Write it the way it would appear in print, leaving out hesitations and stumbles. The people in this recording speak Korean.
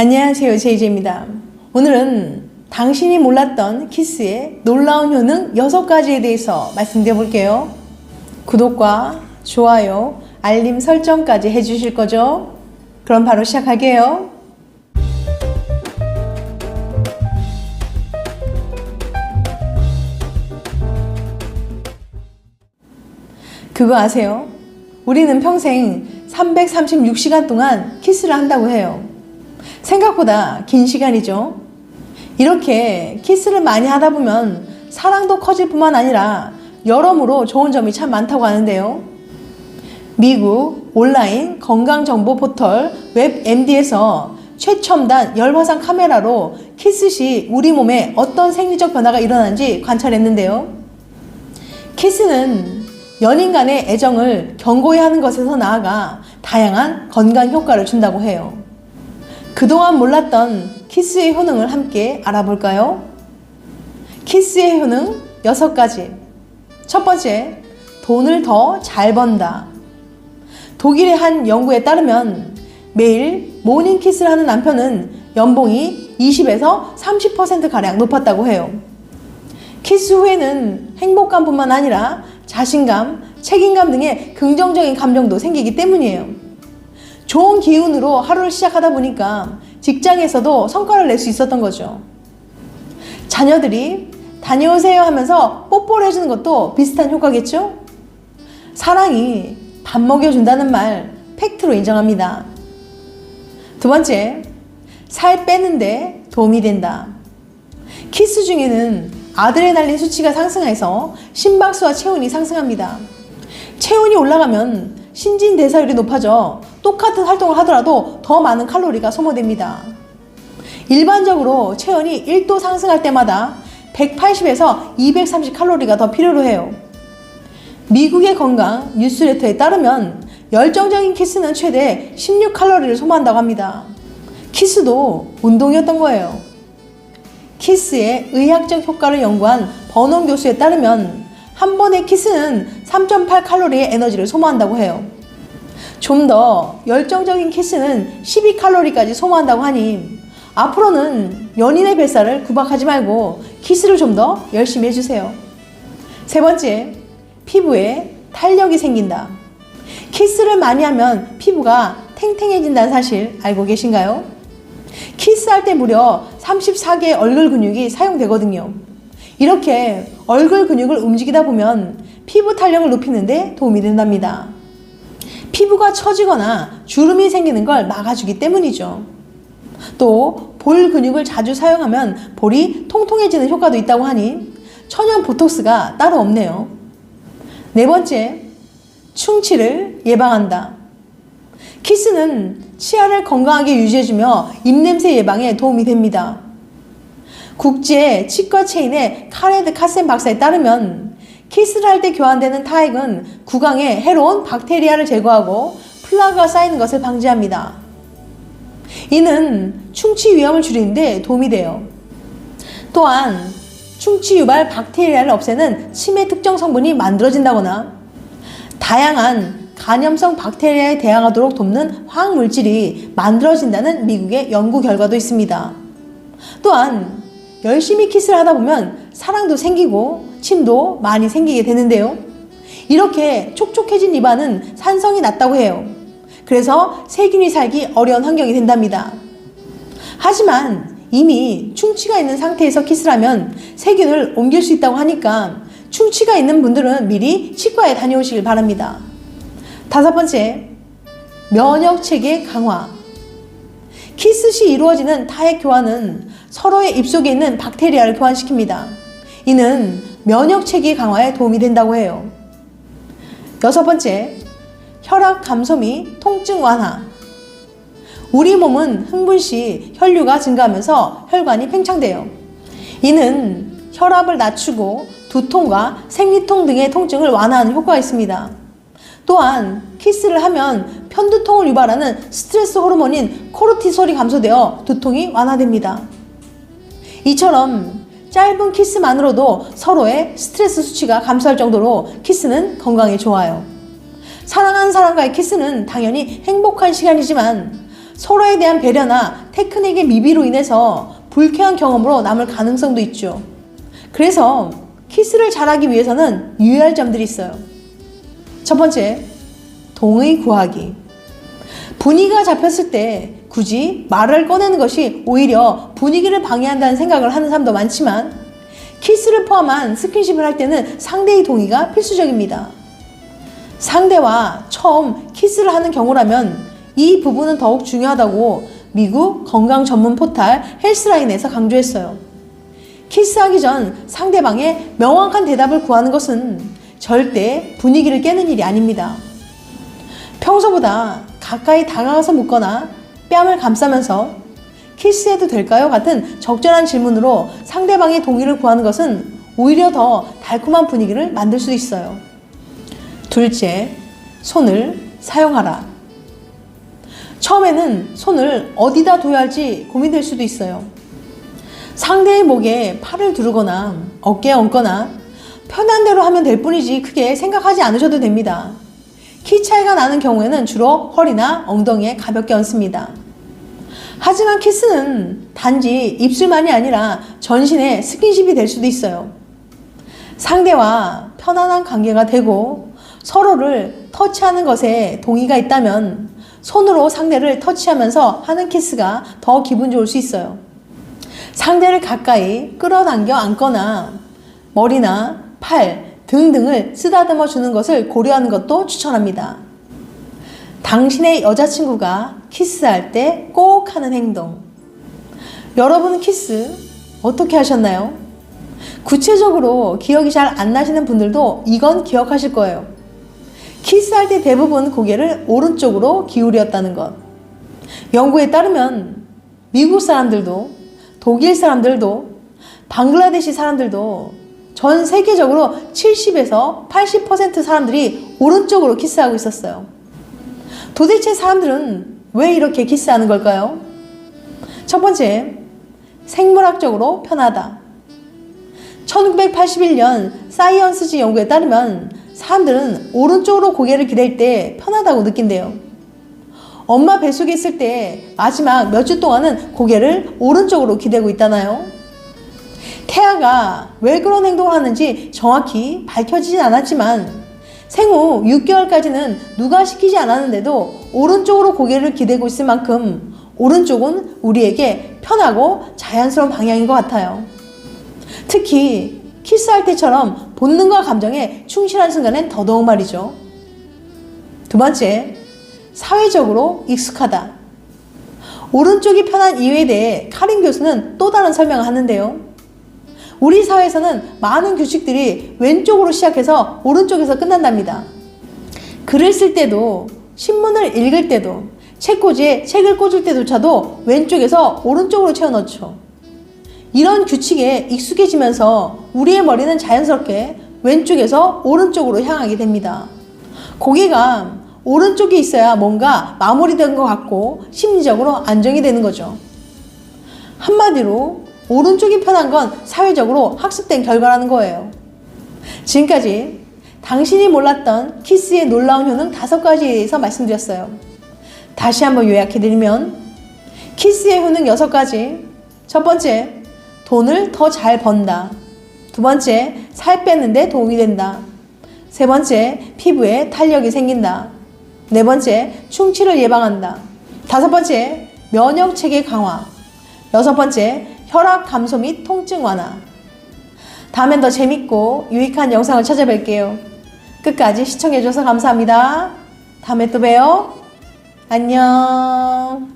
안녕하세요, 제이제입니다. 오늘은 당신이 몰랐던 키스의 놀라운 효능 6가지에 대해서 말씀드려 볼게요. 구독과 좋아요, 알림 설정까지 해주실 거죠? 그럼 바로 시작할게요. 그거 아세요? 우리는 평생 336시간 동안 키스를 한다고 해요. 생각보다 긴 시간이죠. 이렇게 키스를 많이 하다 보면 사랑도 커질 뿐만 아니라 여러모로 좋은 점이 참 많다고 하는데요. 미국 온라인 건강정보 포털 웹MD에서 최첨단 열화상 카메라로 키스 시 우리 몸에 어떤 생리적 변화가 일어나는지 관찰했는데요. 키스는 연인 간의 애정을 견고히 하는 것에서 나아가 다양한 건강 효과를 준다고 해요. 그동안 몰랐던 키스의 효능을 함께 알아볼까요? 키스의 효능 6가지. 첫 번째, 돈을 더 잘 번다. 독일의 한 연구에 따르면 매일 모닝 키스를 하는 남편은 연봉이 20에서 30%가량 높았다고 해요. 키스 후에는 행복감뿐만 아니라 자신감, 책임감 등의 긍정적인 감정도 생기기 때문이에요. 좋은 기운으로 하루를 시작하다 보니까 직장에서도 성과를 낼 수 있었던 거죠. 자녀들이 다녀오세요 하면서 뽀뽀를 해주는 것도 비슷한 효과겠죠? 사랑이 밥 먹여준다는 말 팩트로 인정합니다. 두 번째, 살 빼는데 도움이 된다. 키스 중에는 아드레날린 수치가 상승해서 심박수와 체온이 상승합니다. 체온이 올라가면 신진대사율이 높아져 똑같은 활동을 하더라도 더 많은 칼로리가 소모됩니다. 일반적으로 체온이 1도 상승할 때마다 180에서 230 칼로리가 더 필요로 해요. 미국의 건강 뉴스레터에 따르면 열정적인 키스는 최대 16 칼로리를 소모한다고 합니다. 키스도 운동이었던 거예요. 키스의 의학적 효과를 연구한 버논 교수에 따르면 한 번의 키스는 3.8 칼로리의 에너지를 소모한다고 해요. 좀 더 열정적인 키스는 12 칼로리까지 소모한다고 하니 앞으로는 연인의 뱃살을 구박하지 말고 키스를 좀 더 열심히 해주세요. 세 번째, 피부에 탄력이 생긴다. 키스를 많이 하면 피부가 탱탱해진다는 사실 알고 계신가요? 키스할 때 무려 34개의 얼굴 근육이 사용되거든요. 이렇게 얼굴 근육을 움직이다 보면 피부 탄력을 높이는 데 도움이 된답니다. 피부가 처지거나 주름이 생기는 걸 막아주기 때문이죠. 또 볼 근육을 자주 사용하면 볼이 통통해지는 효과도 있다고 하니 천연 보톡스가 따로 없네요. 네 번째, 충치를 예방한다. 키스는 치아를 건강하게 유지해주며 입냄새 예방에 도움이 됩니다. 국제 치과 체인의 카레드 카센 박사에 따르면 키스를 할 때 교환되는 타액은 구강에 해로운 박테리아를 제거하고 플라그가 쌓이는 것을 방지합니다. 이는 충치 위험을 줄이는 데 도움이 돼요. 또한 충치 유발 박테리아를 없애는 침의 특정 성분이 만들어진다거나 다양한 간염성 박테리아에 대항하도록 돕는 화학물질이 만들어진다는 미국의 연구 결과도 있습니다. 또한 열심히 키스를 하다 보면 사랑도 생기고 침도 많이 생기게 되는데요. 이렇게 촉촉해진 입안은 산성이 낮다고 해요. 그래서 세균이 살기 어려운 환경이 된답니다. 하지만 이미 충치가 있는 상태에서 키스를 하면 세균을 옮길 수 있다고 하니까 충치가 있는 분들은 미리 치과에 다녀오시길 바랍니다. 다섯 번째, 면역 체계 강화. 키스 시 이루어지는 타액 교환은 서로의 입속에 있는 박테리아를 교환시킵니다. 이는 면역 체계 강화에 도움이 된다고 해요. 여섯 번째, 혈압 감소 및 통증 완화. 우리 몸은 흥분 시 혈류가 증가하면서 혈관이 팽창돼요. 이는 혈압을 낮추고 두통과 생리통 등의 통증을 완화하는 효과가 있습니다. 또한 키스를 하면 편두통을 유발하는 스트레스 호르몬인 코르티솔이 감소되어 두통이 완화됩니다. 이처럼 짧은 키스만으로도 서로의 스트레스 수치가 감소할 정도로 키스는 건강에 좋아요. 사랑하는 사람과의 키스는 당연히 행복한 시간이지만 서로에 대한 배려나 테크닉의 미비로 인해서 불쾌한 경험으로 남을 가능성도 있죠. 그래서 키스를 잘하기 위해서는 유의할 점들이 있어요. 첫 번째, 동의 구하기. 분위기가 잡혔을 때 굳이 말을 꺼내는 것이 오히려 분위기를 방해한다는 생각을 하는 사람도 많지만, 키스를 포함한 스킨십을 할 때는 상대의 동의가 필수적입니다. 상대와 처음 키스를 하는 경우라면 이 부분은 더욱 중요하다고 미국 건강 전문 포털 헬스라인에서 강조했어요. 키스하기 전 상대방의 명확한 대답을 구하는 것은 절대 분위기를 깨는 일이 아닙니다. 평소보다 가까이 다가가서 묻거나 뺨을 감싸면서 키스해도 될까요? 같은 적절한 질문으로 상대방의 동의를 구하는 것은 오히려 더 달콤한 분위기를 만들 수 있어요. 둘째, 손을 사용하라. 처음에는 손을 어디다 둬야 할지 고민될 수도 있어요. 상대의 목에 팔을 두르거나 어깨에 얹거나 편한 대로 하면 될 뿐이지 크게 생각하지 않으셔도 됩니다. 키 차이가 나는 경우에는 주로 허리나 엉덩이에 가볍게 얹습니다. 하지만 키스는 단지 입술만이 아니라 전신의 스킨십이 될 수도 있어요. 상대와 편안한 관계가 되고 서로를 터치하는 것에 동의가 있다면 손으로 상대를 터치하면서 하는 키스가 더 기분 좋을 수 있어요. 상대를 가까이 끌어당겨 안거나 머리나 팔, 등 등을 쓰다듬어 주는 것을 고려하는 것도 추천합니다. 당신의 여자친구가 키스할 때 꼭 하는 행동. 여러분은 키스 어떻게 하셨나요? 구체적으로 기억이 잘 안 나시는 분들도 이건 기억하실 거예요. 키스할 때 대부분 고개를 오른쪽으로 기울였다는 것. 연구에 따르면 미국 사람들도, 독일 사람들도, 방글라데시 사람들도 전 세계적으로 70에서 80% 사람들이 오른쪽으로 키스하고 있었어요. 도대체 사람들은 왜 이렇게 키스하는 걸까요? 첫 번째, 생물학적으로 편하다. 1981년 사이언스지 연구에 따르면 사람들은 오른쪽으로 고개를 기댈 때 편하다고 느낀대요. 엄마 뱃속에 있을 때 마지막 몇 주 동안은 고개를 오른쪽으로 기대고 있다나요? 태아가 왜 그런 행동을 하는지 정확히 밝혀지진 않았지만 생후 6개월까지는 누가 시키지 않았는데도 오른쪽으로 고개를 기대고 있을 만큼 오른쪽은 우리에게 편하고 자연스러운 방향인 것 같아요. 특히 키스할 때처럼 본능과 감정에 충실한 순간엔 더더욱 말이죠. 두 번째, 사회적으로 익숙하다. 오른쪽이 편한 이유에 대해 카린 교수는 또 다른 설명을 하는데요. 우리 사회에서는 많은 규칙들이 왼쪽으로 시작해서 오른쪽에서 끝난답니다. 글을 쓸 때도, 신문을 읽을 때도, 책꽂이에 책을 꽂을 때조차도 왼쪽에서 오른쪽으로 채워넣죠. 이런 규칙에 익숙해지면서 우리의 머리는 자연스럽게 왼쪽에서 오른쪽으로 향하게 됩니다. 고개가 오른쪽에 있어야 뭔가 마무리된 것 같고 심리적으로 안정이 되는 거죠. 한마디로 오른쪽이 편한 건 사회적으로 학습된 결과라는 거예요. 지금까지 당신이 몰랐던 키스의 놀라운 효능 5가지에 대해서 말씀드렸어요. 다시 한번 요약해드리면 키스의 효능 6가지. 첫 번째, 돈을 더 잘 번다. 두 번째, 살 빼는 데 도움이 된다. 세 번째, 피부에 탄력이 생긴다. 네 번째, 충치를 예방한다. 다섯 번째, 면역체계 강화. 여섯 번째, 혈압 감소 및 통증 완화. 다음엔 더 재밌고 유익한 영상을 찾아뵐게요. 끝까지 시청해줘서 감사합니다. 다음에 또 봬요. 안녕.